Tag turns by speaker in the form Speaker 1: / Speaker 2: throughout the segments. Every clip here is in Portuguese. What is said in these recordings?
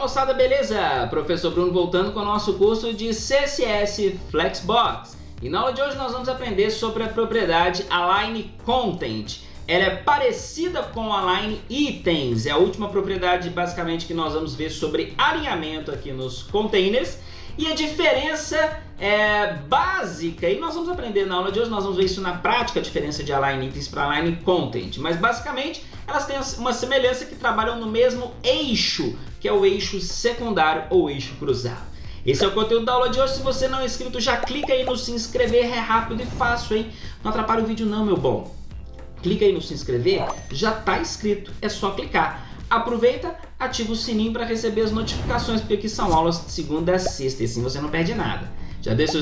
Speaker 1: moçada, beleza? Professor Bruno voltando com o nosso curso de CSS Flexbox. E na aula de hoje nós vamos aprender sobre a propriedade Align Content. Ela é parecida com Align Items, é a última propriedade basicamente que nós vamos ver sobre alinhamento aqui nos containers. E a diferença básica, e nós vamos aprender na aula de hoje, nós vamos ver isso na prática, a diferença de Align Items para Align Content. Mas basicamente elas têm uma semelhança que trabalham no mesmo eixo, que é o eixo secundário ou eixo cruzado. Esse é o conteúdo da aula de hoje. Se você não é inscrito, já clica aí no se inscrever, é rápido e fácil, hein? Não atrapalha o vídeo não, meu bom. Clica aí no se inscrever, já está inscrito, é só clicar. Aproveita, ativa o sininho para receber as notificações, porque aqui são aulas de segunda a sexta e assim você não perde nada. Já deixa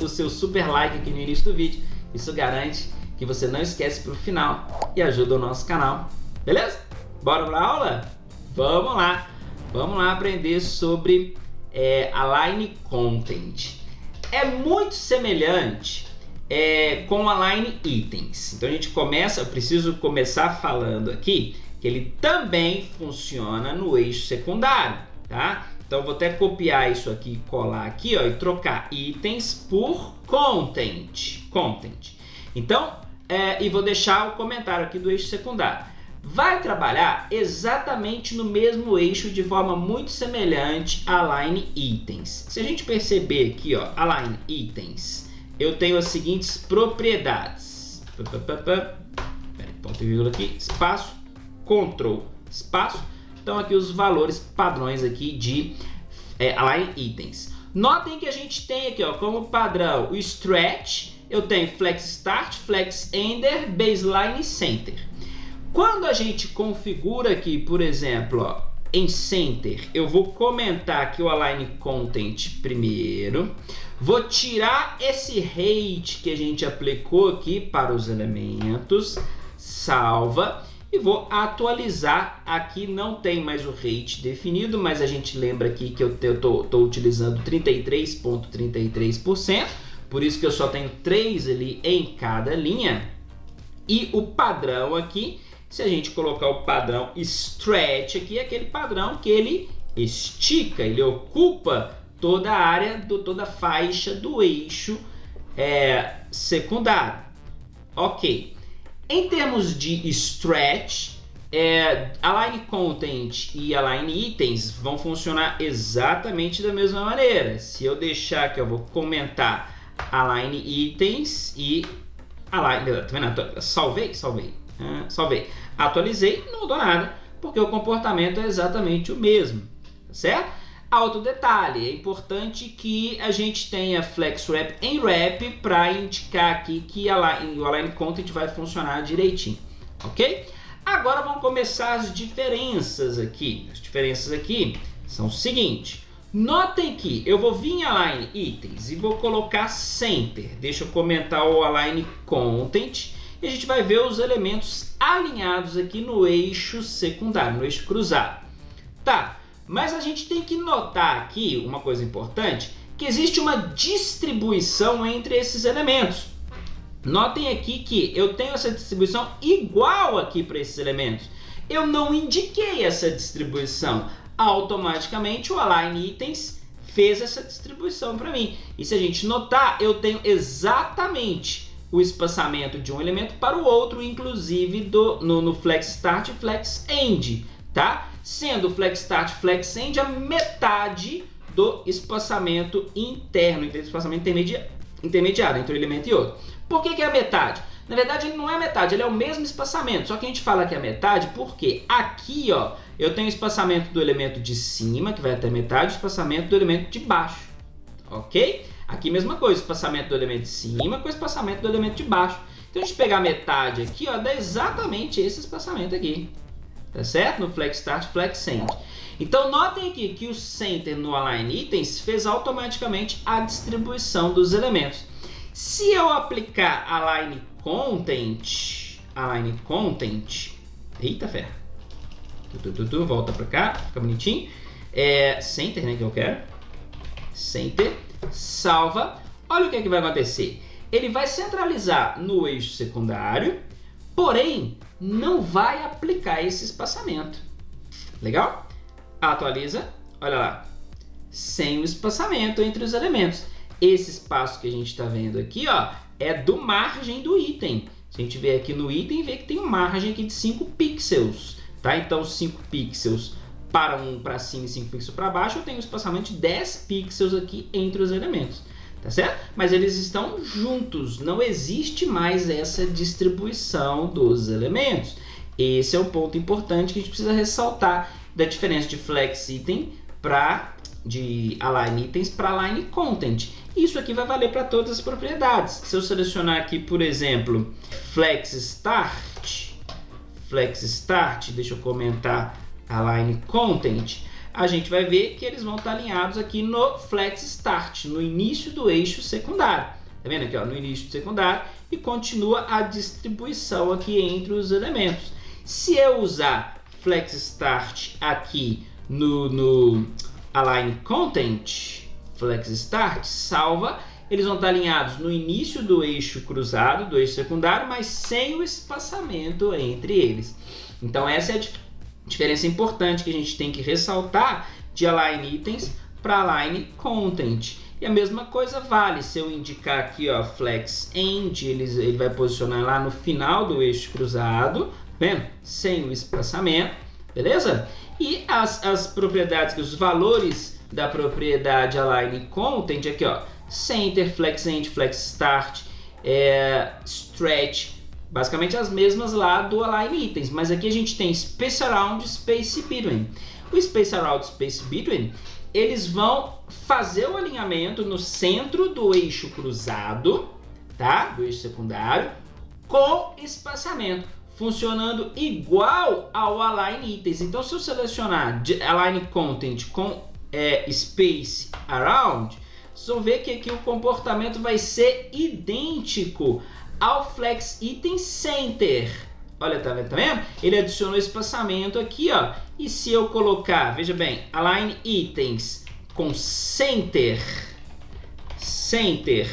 Speaker 1: o seu super like aqui no início do vídeo, isso garante que você não esquece para o final e ajuda o nosso canal, beleza? Bora para a aula? Vamos lá aprender sobre Align Content. É muito semelhante com Align Items. Então a gente começa, eu preciso começar falando aqui que ele também funciona no eixo secundário, tá? Então vou até copiar isso aqui, colar aqui, ó, e trocar itens por content. Então, e vou deixar o comentário aqui do eixo secundário. Vai trabalhar exatamente no mesmo eixo de forma muito semelhante a Align Items. Se a gente perceber aqui, ó, Align Items, eu tenho as seguintes propriedades. Ponto e vírgula aqui, espaço, Ctrl, espaço. Então aqui os valores padrões aqui de Align Items. Notem que a gente tem aqui, ó, como padrão o stretch, eu tenho flex start, flex ender, baseline e center. Quando a gente configura aqui, por exemplo, ó, em center, eu vou comentar aqui o Align Content primeiro. Vou tirar esse height que a gente aplicou aqui para os elementos, salva. E vou atualizar, aqui não tem mais o height definido, mas a gente lembra aqui que eu estou utilizando 33,33%, por isso que eu só tenho 3 ali em cada linha. E o padrão aqui, se a gente colocar o padrão stretch aqui, é aquele padrão que ele estica, ele ocupa toda a área, toda a faixa do eixo secundário. Ok. Em termos de stretch, Align Content e Align Items vão funcionar exatamente da mesma maneira. Se eu deixar aqui, eu vou comentar Align Items e Align... Tá vendo? Salvei. Atualizei, não mudou nada, porque o comportamento é exatamente o mesmo, certo? Outro detalhe, é importante que a gente tenha flex wrap em wrap para indicar aqui que o Align Content vai funcionar direitinho, ok? Agora vamos começar as diferenças aqui. As diferenças aqui são o seguinte. Notem que eu vou vir em Align Items e vou colocar Center. Deixa eu comentar o Align Content e a gente vai ver os elementos alinhados aqui no eixo secundário, no eixo cruzado. Tá. Mas a gente tem que notar aqui uma coisa importante, que existe uma distribuição entre esses elementos. Notem aqui que eu tenho essa distribuição igual aqui para esses elementos. Eu não indiquei essa distribuição. Automaticamente o Align Items fez essa distribuição para mim. E se a gente notar, eu tenho exatamente o espaçamento de um elemento para o outro, inclusive no Flex Start e Flex End, tá? Sendo o Flex Start e Flex End a metade do espaçamento interno, espaçamento intermediário entre um elemento e outro. Por que é a metade? Na verdade, ele não é a metade, ele é o mesmo espaçamento, só que a gente fala que é a metade porque aqui, ó, eu tenho o espaçamento do elemento de cima, que vai até metade, o espaçamento do elemento de baixo, ok? Aqui mesma coisa, o espaçamento do elemento de cima com o espaçamento do elemento de baixo. Então, a gente pegar a metade aqui, ó, dá exatamente esse espaçamento aqui. Tá certo? No Flex Start, Flex End. Então, notem aqui que o Center no Align Items fez automaticamente a distribuição dos elementos. Se eu aplicar Align Content, eita ferro, volta para cá, fica bonitinho. Center, né, que eu quero. Center, salva. Olha o que vai acontecer. Ele vai centralizar no eixo secundário, porém não vai aplicar esse espaçamento. Legal? atualiza, olha lá, sem o espaçamento entre os elementos. Esse espaço que a gente está vendo aqui, ó, é do margem do item. Se a gente ver aqui no item, vê que tem uma margem aqui de 5 pixels, tá? Então 5 pixels para um para cima e 5 pixels para baixo, eu tenho um espaçamento de 10 pixels aqui entre os elementos, tá certo? Mas eles estão juntos, não existe mais essa distribuição dos elementos. Esse é um ponto importante que a gente precisa ressaltar da diferença de flex item de align itens para align content. Isso aqui vai valer para todas as propriedades. Se eu selecionar aqui, por exemplo, flex start, deixa eu comentar align content, a gente vai ver que eles vão estar alinhados aqui no flex start, no início do eixo secundário. Tá vendo aqui, ó, no início do secundário, e continua a distribuição aqui entre os elementos. Se eu usar flex start aqui no align content, flex start, salva, eles vão estar alinhados no início do eixo cruzado, do eixo secundário, mas sem o espaçamento entre eles. Então essa é a diferença importante que a gente tem que ressaltar de align itens para align content. E a mesma coisa vale se eu indicar aqui, ó, flex end, ele vai posicionar lá no final do eixo cruzado, vendo? Sem o espaçamento, beleza? E as propriedades, os valores da propriedade align content aqui, ó, center, flex end, flex start, stretch, basicamente as mesmas lá do align itens, mas aqui a gente tem space around, space between. O space around, space between, eles vão fazer o alinhamento no centro do eixo cruzado, tá? Do eixo secundário, com espaçamento, funcionando igual ao align itens. Então, se eu selecionar align content com space around, vocês vão ver que aqui o comportamento vai ser idêntico ao flex item center. Olha, tá vendo? Ele adicionou espaçamento aqui, ó. E se eu colocar, veja bem, align itens com center,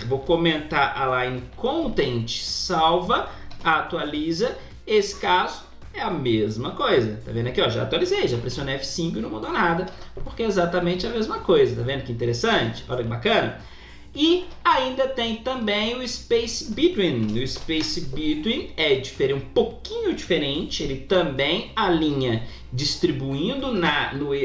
Speaker 1: vou comentar align content, salva, atualiza. Esse caso é a mesma coisa, tá vendo aqui, ó, já atualizei, já pressionei F5 e não mudou nada, porque é exatamente a mesma coisa, tá vendo que interessante? Olha que bacana. E ainda tem também o space between. O space between é um pouquinho diferente, ele também alinha distribuindo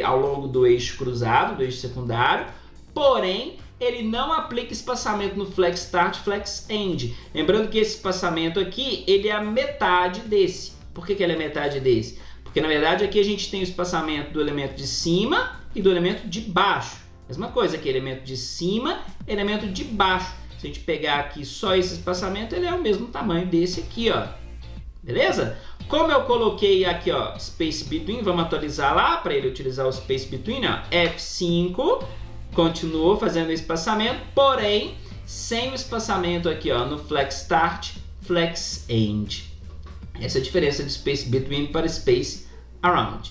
Speaker 1: ao longo do eixo cruzado, do eixo secundário, porém ele não aplica espaçamento no flex start, flex end. Lembrando que esse espaçamento aqui, ele é a metade desse. Por que ele é metade desse? Porque na verdade aqui a gente tem o espaçamento do elemento de cima e do elemento de baixo. Mesma coisa aqui, elemento de cima, elemento de baixo. Se a gente pegar aqui só esse espaçamento, ele é o mesmo tamanho desse aqui, ó. Beleza? Como eu coloquei aqui, ó, space between, vamos atualizar lá para ele utilizar o space between, ó, F5, continuou fazendo o espaçamento, porém sem o espaçamento aqui, ó, no flex start, flex end. Essa é a diferença de space between para space around.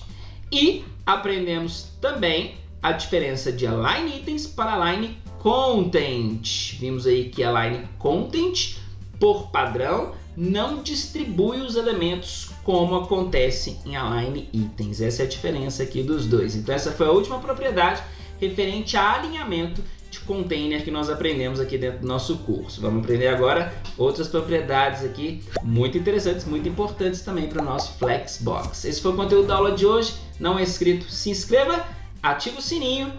Speaker 1: E aprendemos também a diferença de align itens para align content. Vimos aí que align content, por padrão, não distribui os elementos como acontece em align itens. Essa é a diferença aqui dos dois. Então essa foi a última propriedade referente a alinhamento de container que nós aprendemos aqui dentro do nosso curso. Vamos aprender agora outras propriedades aqui muito interessantes, muito importantes também para o nosso Flexbox. Esse foi o conteúdo da aula de hoje. Não é inscrito, se inscreva, ativa o sininho,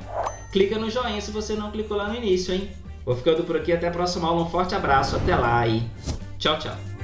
Speaker 1: clica no joinha se você não clicou lá no início, hein? Vou ficando por aqui, até a próxima aula, um forte abraço, até lá e tchau, tchau!